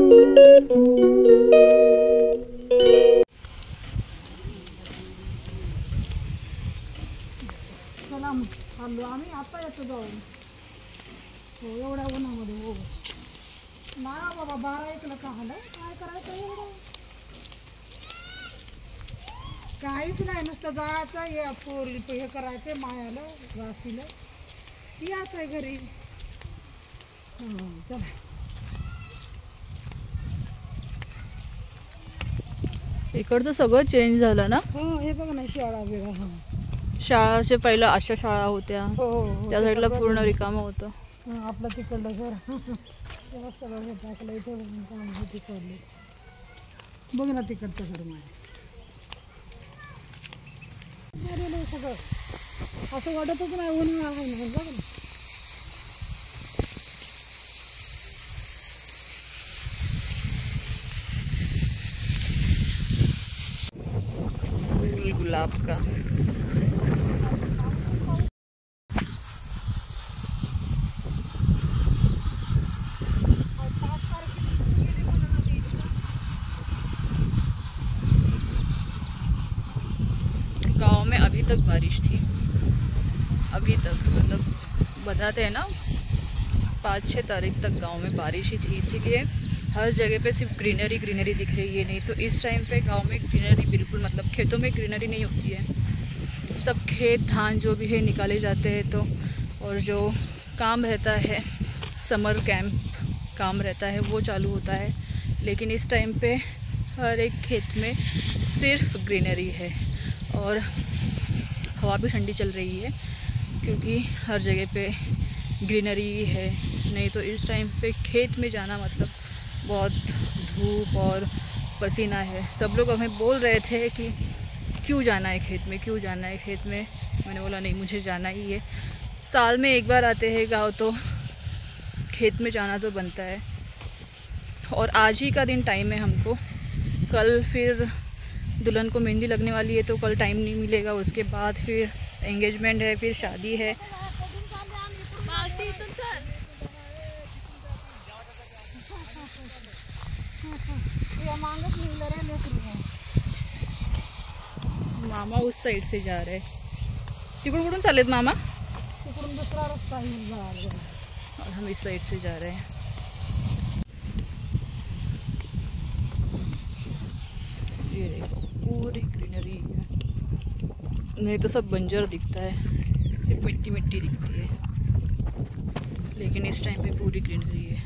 चला मग चाललो आम्ही आता येतो जाऊन. हो एवढ्या उन्हामध्ये हो नाही बाबा 12-1ला का आलं काय करायचं एवढं काहीच नाही नुसतं जायचं हे पोरी हे करायचं मायाला वासीला यायचं आहे घरी. चला इकडचं सगळं चेंज झालं ना. हो हे बघ ना शाळा बिळा. शाळाचे पहिलं अशा शाळा होत्या हो त्या साईडला पूर्ण रिकामं होतं. आपलं तिकडलं घर तेव्हा सगळं हे टाकलं इथं काम हे तिकडलं बघ ना तिकडचं घर माझ्या सगळं असं वाटतच नाही ऊन आहे ना बघ ना. फूल गुलाब का गांव में अभी तक बारिश थी, अभी तक मतलब बताते हैं ना 5-6 तारीख तक गांव में बारिश ही थी, इसीलिए हर जगह पे सिर्फ ग्रीनरी ग्रीनरी दिख रही है. नहीं तो इस टाइम पे गांव में ग्रीनरी बिल्कुल मतलब खेतों में ग्रीनरी नहीं होती है. सब खेत धान जो भी है निकाले जाते हैं तो और जो काम रहता है समर कैंप काम रहता है वो चालू होता है. लेकिन इस टाइम पे हर एक खेत में सिर्फ ग्रीनरी है और हवा भी ठंडी चल रही है क्योंकि हर जगह पे ग्रीनरी है. नहीं तो इस टाइम पे खेत में जाना मतलब बहुत धूप और पसीना है. सब लोग हमें बोल रहे थे कि क्यों जाना है खेत में, क्यों जाना है खेत में. मैंने बोला नहीं मुझे जाना ही है. साल में एक बार आते हैं गाँव तो खेत में जाना तो बनता है. और आज ही का दिन टाइम है हमको. कल फिर दुल्हन को मेहंदी लगने वाली है तो कल टाइम नहीं मिलेगा. उसके बाद फिर एंगेजमेंट है, फिर शादी है. मामा उस साइड से जा रहे. तिकडून कुठून चाललेत मामा? तिकडून दुसरा रस्ता आहे और हम इस साइड से जा रहे हैं. ये देखो पूरी ग्रीनरी है. नहीं तो सब बंजर दिखता है, सिर्फ मिट्टी मिट्टी दिखती है. लेकिन इस टाइम पे पूरी ग्रीनरी है.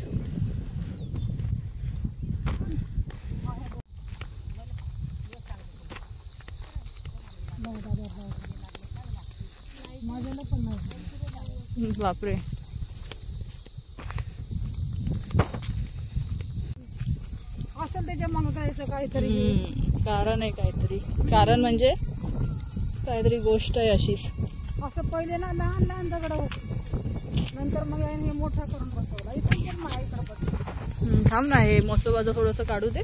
बापरे असेल त्याच्या मग जायचं काहीतरी कारण आहे. काहीतरी कारण म्हणजे काहीतरी गोष्ट आहे अशीच. असं पहिले ना लहान लहान दगड होते नंतर मग याने मोठा करून बसवला. इथून पण माझ्याकडे बसवला. थांब ना हे मसोबाचं थोडंसं काढू दे.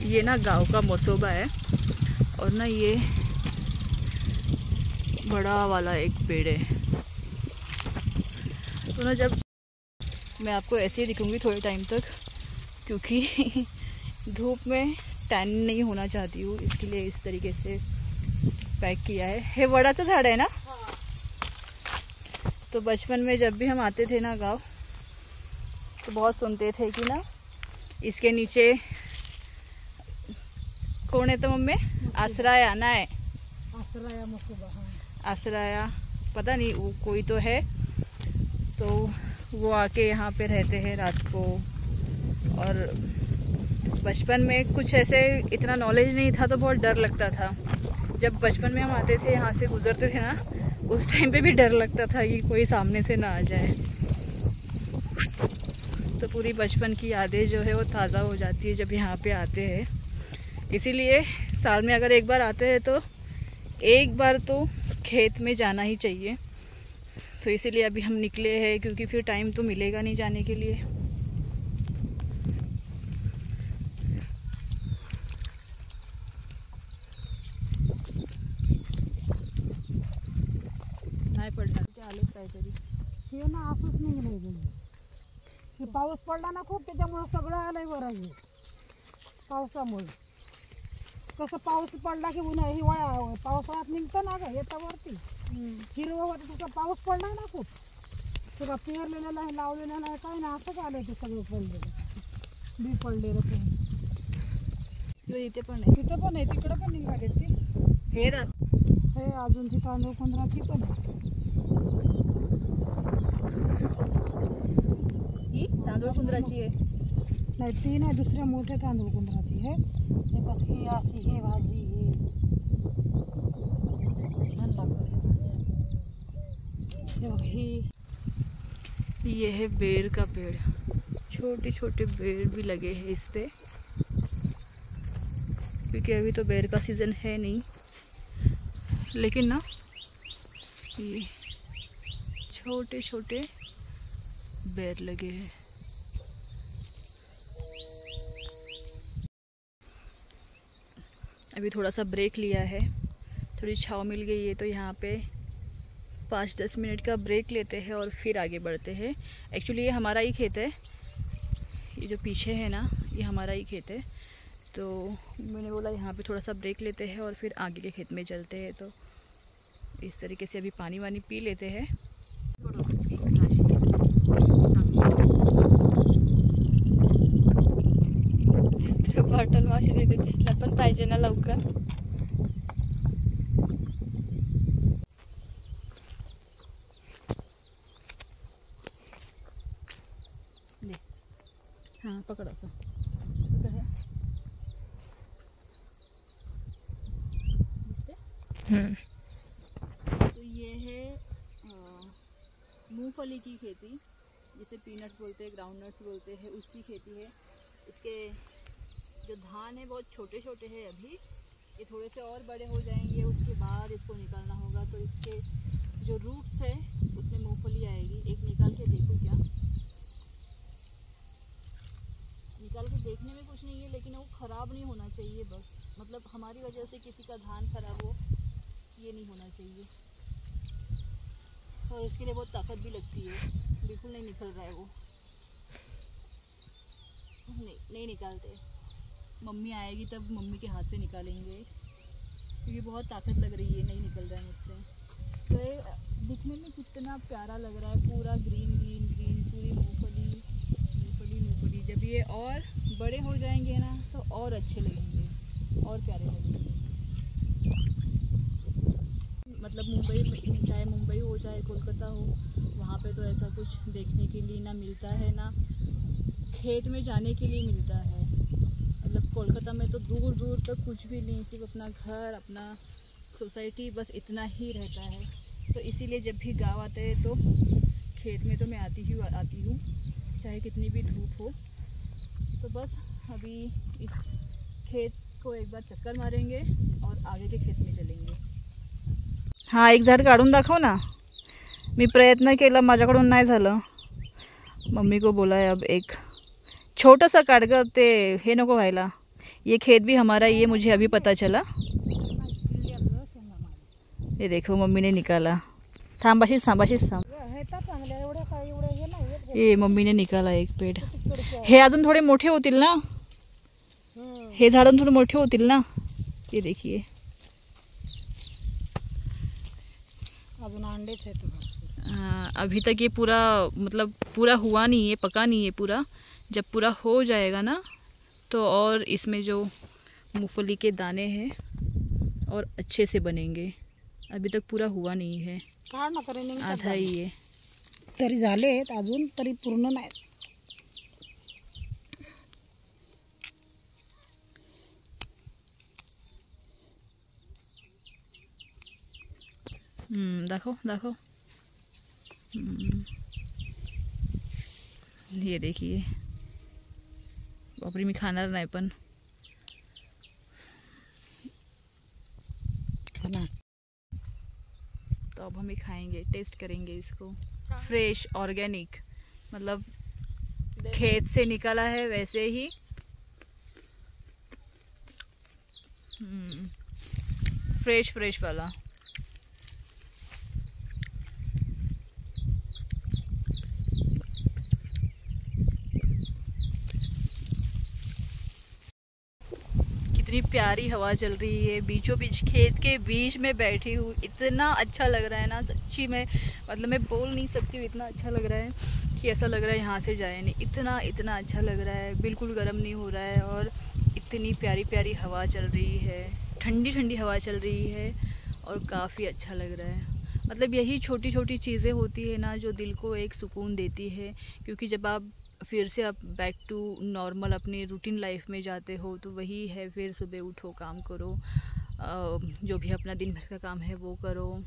ये ना गांव का मसोबा है और ना ये बड़ा वाला एक पेड़ है. तो ना जब मैं आपको ऐसे ही दिखूंगी थोड़े टाइम तक क्योंकि धूप में टैन नहीं होना चाहती हूँ, इसके लिए इस तरीके से पैक किया है. हे वड़ाचं झाड़ है ना. तो बचपन में जब भी हम आते थे ना गाँव तो बहुत सुनते थे कि ना इसके नीचे कौन है तो मम्मी आसराया ना है. आसराया मसोबा. हाँ आसराया पता नहीं वो कोई तो है. तो वो आके यहाँ पे रहते हैं रात को. और बचपन में कुछ ऐसे इतना नॉलेज नहीं था तो बहुत डर लगता था. जब बचपन में हम आते थे यहाँ से गुजरते थे ना उस टाइम पे भी डर लगता था कि कोई सामने से ना आ जाए. तो पूरी बचपन की यादें जो है वो ताज़ा हो जाती है जब यहाँ पे आते हैं. इसीलिए साल में अगर एक बार आते हैं तो एक बार तो खेत में जाना ही चाहिए. तो इसीलिए अभी हम निकले हैं क्योंकि फिर टाइम तो मिलेगा नहीं जाने के लिए. आलेच काहीतरी. हे ना असंच निघलं हे पाऊस पडला ना खूप त्याच्यामुळं सगळं आलंय बरं हे पावसामुळे. कसं पाऊस पडला की उन्हा हिवाळा पावसाळ्यात निघतं ना गं येतं वरती हिरवं होतं. तसं पाऊस पडला ना खूप सगळं पेरलेलं नाही लावलेलं नाही काय नाही असंच आलंय ते सगळं पडलेलं बी पडलेलं ते. इथे पण आहे, तिथं पण आहे तिकडं पण निघाले ती हे हे अजून ती तांदूळ पंधराची पण आहे. ही तांदूळ कुंदराची आहे. नाही ती नाही दुसऱ्या मोठ्या तांदूळ कुंदराची हे बघ ही अशी हे भाजी हे छान लागतं. हे बघ ये है बेर का पेड़, छोटे छोटे बेर भी लगे हैं इस पे, क्योंकि अभी तो बेर का सीज़न है नहीं, लेकिन ना ये छोटे छोटे बेर लगे हैं। अभी थोड़ा सा ब्रेक लिया है, थोड़ी छाँव मिल गई है, तो यहाँ पे 5-10 मिनट का ब्रेक लेते हैं और फिर आगे बढ़ते हैं। एक्चुअली ये हमारा ही खेत है, ये जो पीछे है ना ये हमारा ही खेत है, तो मैंने बोला यहाँ पे थोड़ा सा ब्रेक लेते हैं और फिर आगे के खेत में चलते हैं। तो इस तरीके से अभी पानी वानी पी लेते हैं। बॉटल माशी देते दिसला पण पाहिजे ना लवकर। हाँ पकड़ो तो तो ये है मूंगफली की खेती, जिसे पीनट्स बोलते हैं, ग्राउंड नट्स बोलते हैं, उसकी खेती है। इसके जो धान है बहुत छोटे छोटे हैं अभी, ये थोड़े से और बड़े हो जाएंगे, उसके बाद इसको निकालना होगा। तो इसके जो रूट्स है उसमें मूंगफली आएगी। एक निकाल के देखो, क्या निकाल के देखने में कुछ नहीं है, लेकिन वो ख़राब नहीं होना चाहिए बस, मतलब हमारी वजह से किसी का धान खराब हो ये नहीं होना चाहिए। और इसके लिए बहुत ताकत भी लगती है, बिल्कुल नहीं निकल रहा है वो, नहीं निकालते। मम्मी आएगी तब मम्मी के हाथ से निकालेंगे, क्योंकि बहुत ताकत लग रही है, नहीं निकल रहा है मुझसे। तो ये दिखने में कितना प्यारा लग रहा है, पूरा ग्रीन ग्रीन ग्रीन, पूरी मूंगफली मूंगफली मूंगफली। जब ये और बड़े हो जाएंगे ना तो और अच्छे लगेंगे और प्यारे लगेंगे। मतलब मुंबई में, चाहे मुंबई हो चाहे कोलकाता हो, वहाँ पे तो ऐसा कुछ देखने के लिए ना मिलता है, ना खेत में जाने के लिए मिलता है। मतलब कोलकाता में तो दूर दूर तक कुछ भी नहीं, सिर्फ अपना घर, अपना सोसाइटी, बस इतना ही रहता है। तो इसीलिए जब भी गांव आते हैं तो खेत में तो मैं आती हूँ, चाहे कितनी भी धूप हो। तो बस अभी इस खेत को एक बार चक्कर मारेंगे और आगे के खेत में चलेंगे। हाँ, एक झाड काढून दाखव ना। मी प्रयत्न केला, माझ्याकडून नाही झालं। मम्मी को बोला है अब एक छोटा-सा काट कर, ते हे नको व्हायला। ये खेत भी हमारा ही है, मुझे अभी पता चला। ये देखो मम्मी ने निकाला। थांबाशीच थांबाशीच थांब। ये मम्मी ने निकाला एक पेड़। हे अजून थोडे मोठे होतील ना, हे झाडून थोडे मोठे होतील ना। ये देखिए अजून अंडेच आहेत। हाँ, अभी तक ये पूरा मतलब पूरा हुआ नहीं है, पका नहीं है पूरा। जब पूरा हो जाएगा ना तो और इसमें जो मूंगफली के दाने हैं और अच्छे से बनेंगे। अभी तक पूरा हुआ नहीं है, आधा ही है। तरी झाले आहेत अजून, तरी पूर्ण नाही। दाखव दाखव। ये देखिए, बापरे मी खाणार नाही पण खाना। तो अब हम खाएंगे, टेस्ट करेंगे इसको। फ्रेश ऑर्गेनिक, मतलब खेत से निकला है वैसे ही। फ्रेश फ्रेश वाला। इतनी प्यारी हवा चल रही है, बीचों बीच खेत के बीच में बैठी हूँ। इतना अच्छा लग रहा है ना सच्ची में, मतलब मैं बोल नहीं सकती हूँ, इतना अच्छा लग रहा है कि ऐसा लग रहा है यहाँ से जाए नहीं। इतना इतना अच्छा लग रहा है, बिल्कुल गर्म नहीं हो रहा है और इतनी प्यारी प्यारी हवा चल रही है, ठंडी ठंडी हवा चल रही है और काफ़ी अच्छा लग रहा है। मतलब यही छोटी छोटी चीज़ें होती है ना जो दिल को एक सुकून देती है, क्योंकि जब आप फिर से आप बैक टू नॉर्मल अपनी रूटीन लाइफ में जाते हो तो वही है, फिर सुबह उठो, काम करो, जो भी अपना दिन भर का काम है वो करो,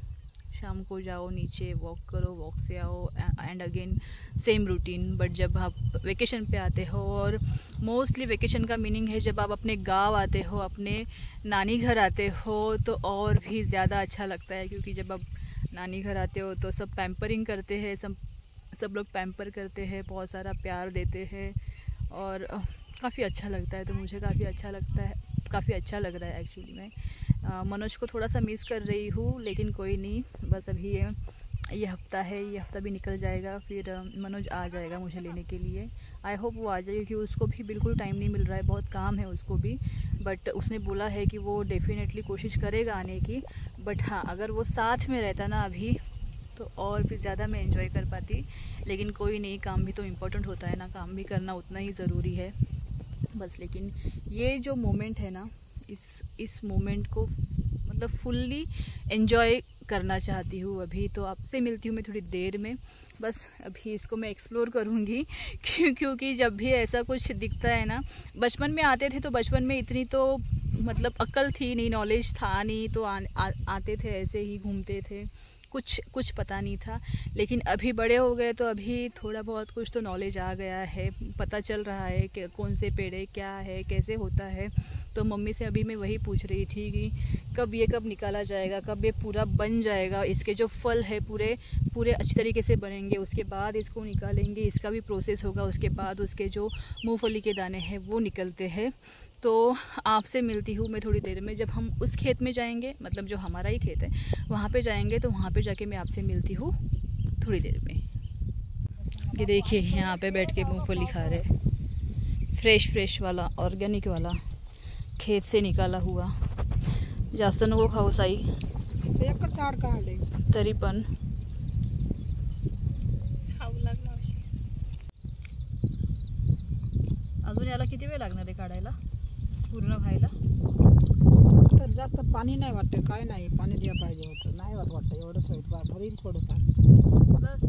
शाम को जाओ नीचे वॉक करो, वॉक से आओ and again same routine. But जब आप वेकेशन पे आते हो, और मोस्टली वेकेशन का मीनिंग है जब आप अपने गांव आते हो, अपने नानी घर आते हो, तो और भी ज़्यादा अच्छा लगता है, क्योंकि जब आप नानी घर आते हो तो सब पैम्परिंग करते हैं, सब लोग पैम्पर करते हैं, बहुत सारा प्यार देते हैं और काफ़ी अच्छा लगता है। तो मुझे काफ़ी अच्छा लगता है, काफ़ी अच्छा लग रहा है एक्चुअली। मैं मनोज को थोड़ा सा मिस कर रही हूँ, लेकिन कोई नहीं, बस अभी ये हफ्ता है, ये हफ्ता भी निकल जाएगा, फिर मनोज आ जाएगा मुझे लेने के लिए। आई होप वो आ जाए, क्योंकि उसको भी बिल्कुल टाइम नहीं मिल रहा है, बहुत काम है उसको भी। बट उसने बोला है कि वो डेफिनेटली कोशिश करेगा आने की। बट हाँ, अगर वो साथ में रहता ना अभी तो और भी ज़्यादा मैं एंजॉय कर पाती, लेकिन कोई नहीं, काम भी तो इम्पोर्टेंट होता है ना, काम भी करना उतना ही ज़रूरी है बस। लेकिन ये जो मोमेंट है ना, इस मोमेंट को मतलब फुल्ली एंजॉय करना चाहती हूँ अभी। तो आपसे मिलती हूँ मैं थोड़ी देर में, बस अभी इसको मैं एक्सप्लोर करूँगी क्योंकि जब भी ऐसा कुछ दिखता है ना, बचपन में आते थे तो बचपन में इतनी तो मतलब अक्ल थी नहीं, नॉलेज था नहीं, तो आते थे ऐसे ही घूमते थे, कुछ पता नहीं था। लेकिन अभी बड़े हो गए तो अभी थोड़ा बहुत कुछ तो नॉलेज आ गया है, पता चल रहा है कि कौन से पेड़ है, क्या है, कैसे होता है। तो मम्मी से अभी मैं वही पूछ रही थी कि कब निकाला जाएगा, कब ये पूरा बन जाएगा, इसके जो फल है पूरे अच्छी तरीके से बनेंगे, उसके बाद इसको निकालेंगे, इसका भी प्रोसेस होगा, उसके बाद उसके जो मूंगफली के दाने हैं वो निकलते हैं। तो आपसे मिलती हूँ मैं थोड़ी देर में, जब हम उस खेत में जाएंगे, मतलब जो हमारा ही खेत है वहाँ पे जाएंगे, तो वहाँ पे जाके मैं आपसे मिलती हूँ थोड़ी देर में। ये देखिए यहाँ पे बैठ के मूंगफली खा रहे, फ्रेश वाला, ऑर्गेनिक वाला, खेत से निकाला हुआ। जास्त नको खाऊ साई, तरी पण अजून याला किती वेळ लागणार आहे काढायला, पूर्ण व्हायला? तर जास्त पाणी नाही वाटतं, काय नाही, पाणी द्या पाहिजे होतं, नाही वाटतं एवढंच होईल, भरील थोडंफार बस।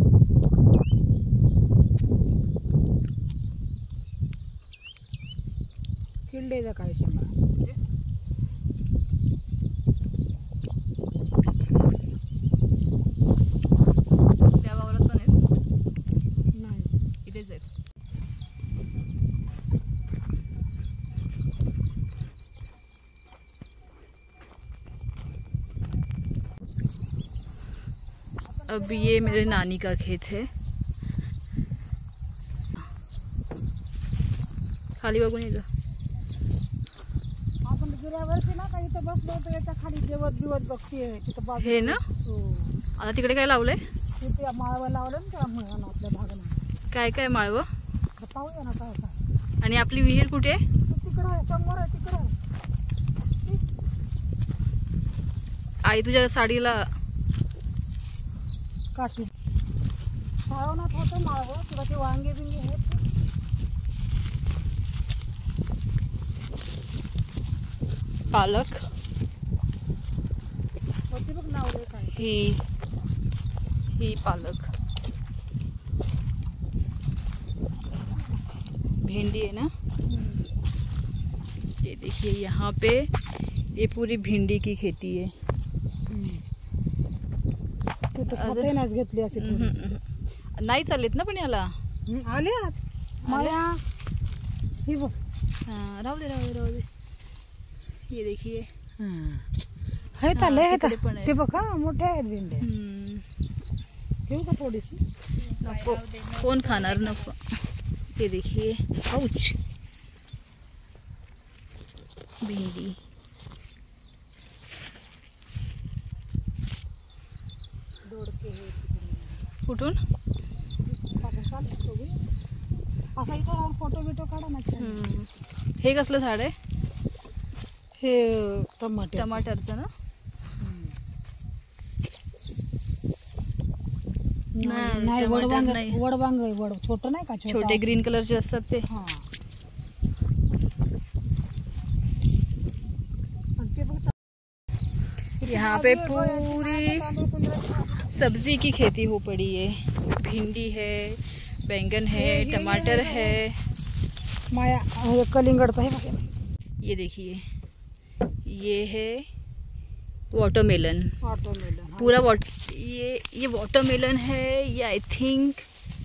किडलेलं काय शेंगा त्या वावरात पण आहेत, नाही. इथेच आहेत. अब ये मेरे नानी का खेत है, खाली बघून येतं. आपण गिऱ्यावरती ना काही इथं बसलो होतो, याच्या खाली जेवत बिवत बघतीये तिथं बाजू. हे ना, हो, आता तिकडे काय लावलंय? तिथे माळवं लावलं ना त्यामुळे आपल्या भागाला. काय माळवं? पाहूया ना काय काय. आणि आपली विहीर कुठे आहे? तिकडं आहे, समोर आहे, तिकडं आहे. आई तुझ्या साडीला काठी साळवणात होतं माळवं, तुला ते वांगे बिंगे आहेत. पालक, होती बघ नावले काय. ही पालक, भिंडी है ना। ये देखिए यहाँ पे ये पूरी भिंडी की खेती है। तू तर खातेनाच घेतली असे नाही चालत ना पण याला. आले माया ही बघ. हाँ, राहू दे. ये देखिए है ताले है तिकडे पण आहे. ते बघ, हा मोठे आहेत भेंडे. घेऊ का थोडीशी? नको, कोण खाणार, नको. ये देखिए, आउच, भिंडी. कुठून? असा इथं फोटो बिटो काढा ना. हे कसलं झाड आहे? हे टमाटर टमाटरचं ना? नाही टमाटर वडवांग नाही. वडवांग आहे, वड छोटं नाही का छोटे ग्रीन कलरचे असतात ते. हा आणि ते फक्त यहाँ पे पूरी सब्जी की खेती हो पड़ी है। भिंडी है, बैंगन है, टमाटर है। माया हे कलिंगडचं आहे बघा. ये देखिए, ये है वाटरमेलन। वाटरमेलन पूरा ये वाटरमेलन है। ये आई थिंक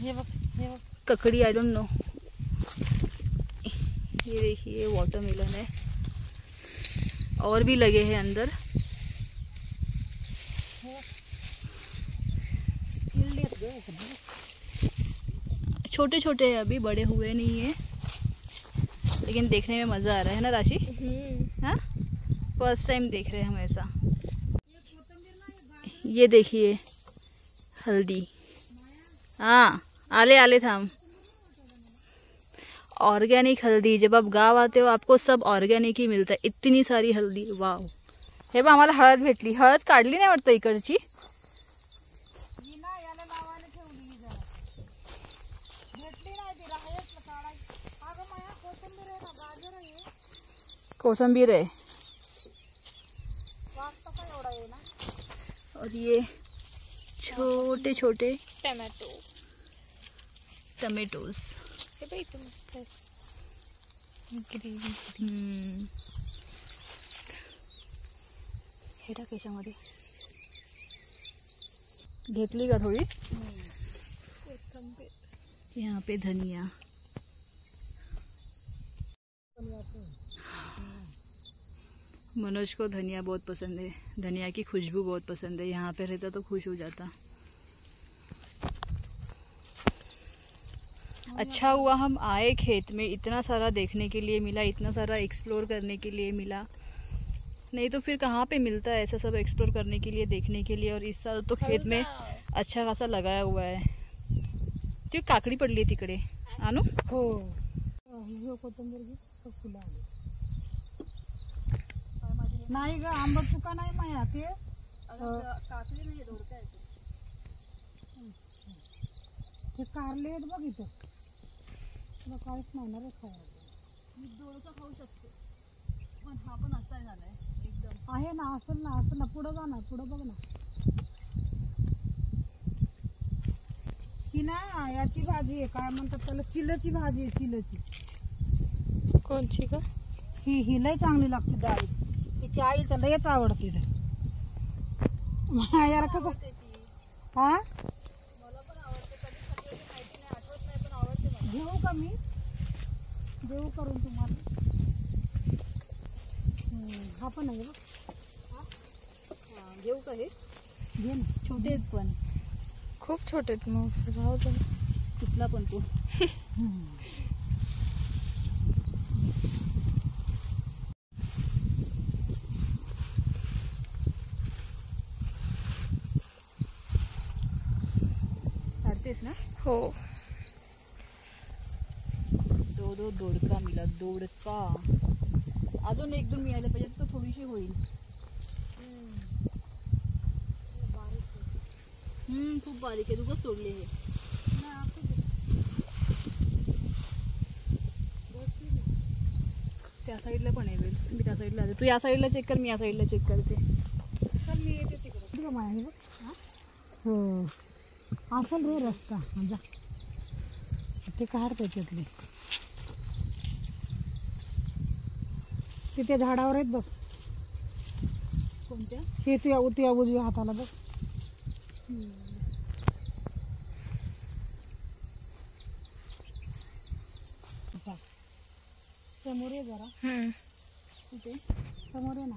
हे बघ ककड़ी, आई डोंट नो। ये देखिए वाटरमेलन है, और भी लगे हैं अंदर। छोटे छोटे हैं, अभी बड़े हुए नहीं है, लेकिन देखने में मज़ा आ रहा है ना राशि? हाँ, फर्स्ट टाइम देख रहे हैं हम ऐसा। ये देखिए हल्दी, हाँ आले आले थाम। ऑर्गेनिक हल्दी, जब आप गाव आते हो आपको सब ऑर्गेनिक ही मिळतं. इतनी सारी हल्दी, वाव. हे बघ आम्हाला हळद भेटली. हळद काढली नाही वाटतं इकडची. कोथिंबीर आहे. और ये छोटे छोटे टमेटोज. हे टाक याच्यामध्ये. घेतली का थोडी? यहाँ पे धनिया. मनोज को धनिया बहुत पसंद है. धनिया की खुशबू बहुत पसंद है. यहाँ पे रहता तो खुश हो जाता. अच्छा हुआ हम आए खेत में, इतना सारा देखने के लिए मिला, इतना सारा एक्सप्लोर करने के लिए मिला. नहीं तो फिर कहाँ पे मिलता है ऐसा सब एक्सप्लोर करने के लिए, देखने के लिए. और इस साल तो खेत में अच्छा खासा लगाया हुआ है. ती काकडी पडली आहे तिकडे. आणू? हो. नाही ग, आंबट चुका नाही माया ते काकडी नाही, दोडका आहे ते कारले आहेत बघ इथं. तुला काहीच नाही ना रे खायला. मी दोडका खाऊ शकते, पण हा पण असा झालाय एकदम. आहे ना, असेल ना, असेल ना. पुढं जा ना, पुढं बघ ना. ही ना याची भाजी आहे, काय म्हणतात त्याला, चिलची भाजी आहे. चिलची. कोणची का? ही लय चांगली लागते डाळी. तिची आईला लयच आवडते. याला कसं हा घेऊ का मी? देऊ करून तुम्हाला. हा पण आहे बघ. घेऊ का? हे घे ना. छोटे आहेत पण खूप छोटे आहेत. मग राहू दे. कुठला पण तो. काढतेस ना? हो. दो दोडका मिला. दोडका अजून एक दोन मिळायला पाहिजे तर थोडीशी होईल. खूप बारीक आहे. दुगच तोडले हे. त्या साईडला पण आहे. मी त्या साईडला आले. तू या साईडला चेक कर, मी या साईडला चेक करते. चल मी येते तिकडे. माया हे बघ. हो असेल रे रस्ता. जा ते काढ त्याच्यातले. तिथे झाडावर आहेत बघ. कोणत्या? हे तुझ्या उजव्या हाताला बघ. समोर ये जरा. कुठे? समोर ये ना.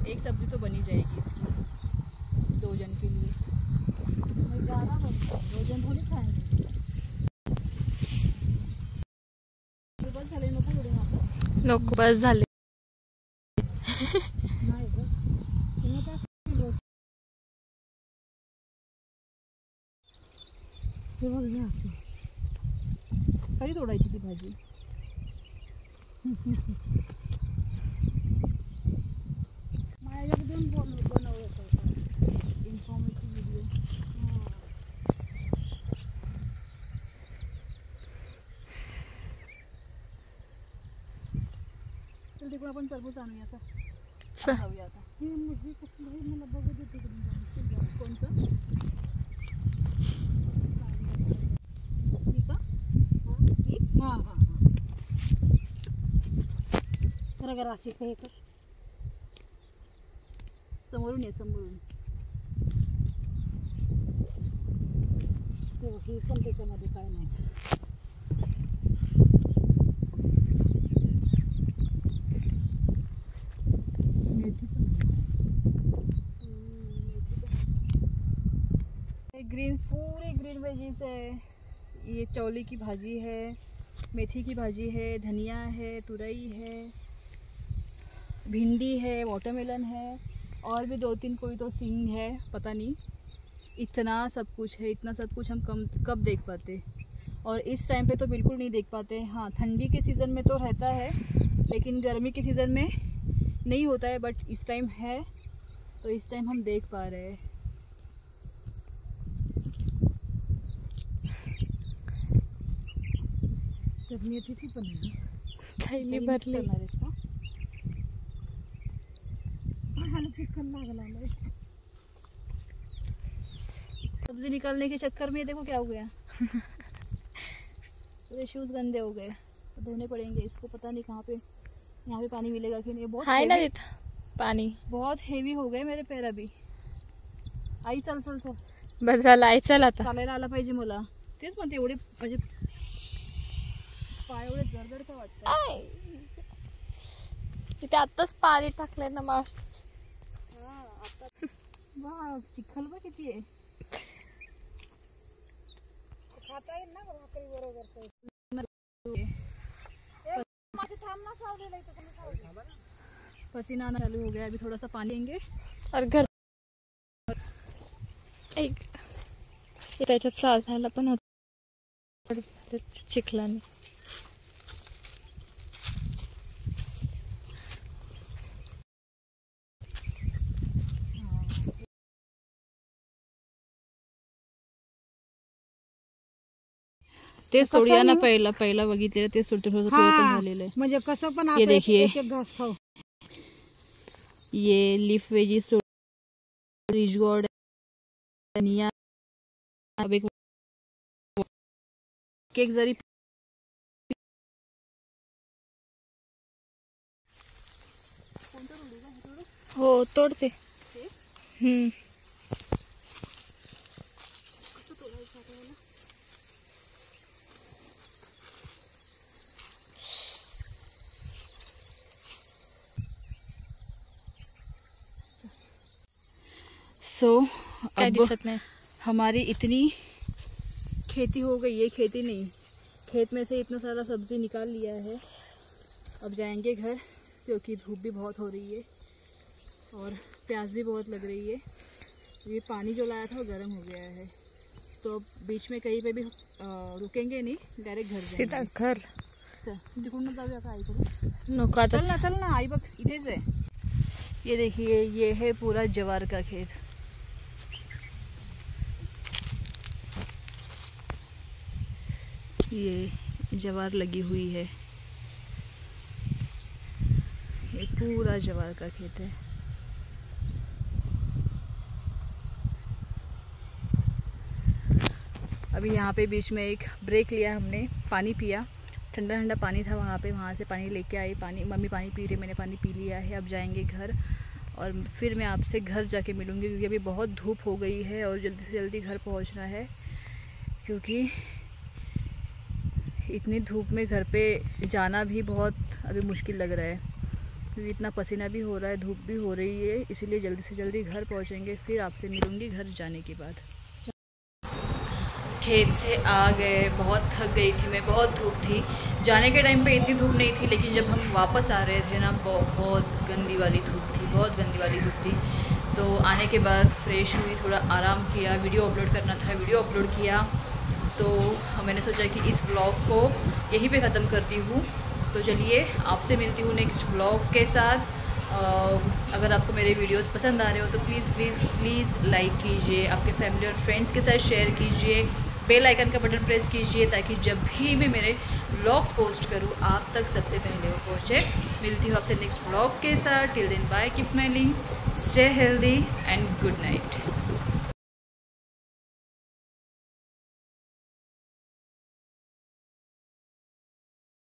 एक सब्जी तो बनी जाएगी इसकी 2 जन के लिए. मैं जा रहा हूँ. नको बस झाले. नाही गं. तुम्ही काय सांगितलं होतं? हे बघ हे असं. कधी तोडायची ती भाजी? माझ्याकडून बनवलं होतं इन्फॉर्मेटिव्ह व्हिडिओ. तर तिकडून आपण टरबूज आणूया आता. खाऊया आता. हे कसलं आहे मला बघू दे तिकडून जाऊन. कोणतं? ही का? हां हां हां. जरा जरा अशी हे कर. समोरून ये, समोरून. तेव्हा ही पण त्याच्यामध्ये काय नाही. मेथी पण ग्रीन, पूरे ग्रीन वेजीज है. ये चौली की भाजी है, मेथी की भाजी है, धनिया है, तुरई है, भिंडी है, वाटरमेलन है, और भी 2-3 कोई तो सिंग है, पता नहीं. इतना सब कुछ है. इतना सब कुछ हम कब देख पाते. और इस टाइम पे तो बिल्कुल नहीं देख पाते. हाँ, ठंडी के सीज़न में तो रहता है, लेकिन गर्मी के सीज़न में नहीं होता है. बट इस टाइम है, तो इस टाइम हम देख पा रहे हैं. तर मेथीची पण आहे ना. थैली भरली. करणार आहेस का? मला चिकन लागला नाही. सब्जी निकालने के चक्कर में देखो क्या हो गया. पूरे शूज़ गंदे हो गए, तो धोने पड़ेंगे इसको. पता नहीं कहाँ पे, यहाँ पे पानी मिलेगा कि नहीं. बहुत हाय ना heavy- तिथं पाणी. बहुत हेवी हो गए मेरे पैर अभी. आई चल चल चल. बस झालं आई चल आता. चालायला आला पाहिजे मला. तेच म्हणते, एवढे म्हणजे पाय एवढे जरजर का वाटतं. आय. तिथे आत्ताच पाणी टाकलंय ना मावशी. वा, चिखल बघ किती आहे. खाता येईल ना गं भाकरी बरोबर तर. माझी थांब ना सावलेलं इथं तुम्ही सावली. पसीना आना चालू हो गया. अभी थोड़ा सा पानी लेंगे. और घर एक त्याच्यात सावधायला पण होत चिखलाने. तेच कसं तोडूया ना. आहे? पहिला बघितलेलं तेच तोडते. थोडं हां, पण झालेलं आहे. म्हणजे कसं पण ये असं देखिए. एक घास खाऊ. ये लीफ वेजीज, रिच गोर्ड, धनिया. अब एक केक जरी हो तोडते. सो काय अब दिसत नाही. हमारी इतनी खेती हो गई है. खेती नहीं, खेत में से इतना सारा सब्जी निकाल लिया है. अब जाएंगे घर, क्योंकि धूप भी बहुत हो रही है और प्यास भी बहुत लग रही है. ये पानी जो लाया था वो गर्म हो गया है, तो अब बीच में कहीं पे भी रुकेंगे नहीं, डायरेक्ट घर सीधा जाएंगे. घर. चल, तिकडून जाऊया का आईकडून. नको आता. चल ना आई बघ इथेच आहे. ये देखिए, ये है पूरा जवार का खेत. ये जवार लगी हुई है. ये पूरा जवार का खेत है. अभी यहाँ पे बीच में एक ब्रेक लिया हमने, पानी पिया. ठंडा ठंडा पानी था वहाँ पे, वहाँ से पानी लेके आई. पानी मम्मी पानी पी रही, मैंने पानी पी लिया है. अब जाएंगे घर और फिर मैं आपसे घर जाके मिलूँगी, क्योंकि अभी बहुत धूप हो गई है और जल्दी से जल्दी घर पहुँचना है. क्योंकि इतनी धूप में घर पे जाना भी बहुत अभी मुश्किल लग रहा है, क्योंकि इतना पसीना भी हो रहा है, धूप भी हो रही है. इसीलिए जल्दी से जल्दी घर पहुँचेंगे, फिर आपसे मिलूँगी घर जाने के बाद. खेत से आ गए। बहुत थक गई थी मैं, बहुत धूप थी। जाने के टाइम पे इतनी धूप नहीं थी, लेकिन जब हम वापस आ रहे थे ना, बहुत गंदी वाली धूप थी, बहुत गंदी वाली धूप थी। तो आने के बाद फ्रेश हुई, थोड़ा आराम किया, वीडियो अपलोड करना था, वीडियो अपलोड किया। तो मैंने सोचा कि इस ब्लॉग को यहीं पे ख़त्म करती हूँ। तो चलिए आपसे मिलती हूँ नेक्स्ट ब्लॉग के साथ। अगर आपको मेरे वीडियोस पसंद आ रहे हो तो प्लीज़ प्लीज़ प्लीज़ लाइक कीजिए, आपके फैमिली और फ्रेंड्स के साथ शेयर कीजिए, बेल आइकन का बटन प्रेस कीजिए, ताकि जब भी मैं मेरे व्लॉग्स पोस्ट करूँ आप तक सबसे पहले वो पहुँचे। मिलती हूँ आपसे नेक्स्ट व्लॉग के साथ। Till then bye, keep smiling, stay healthy and good night.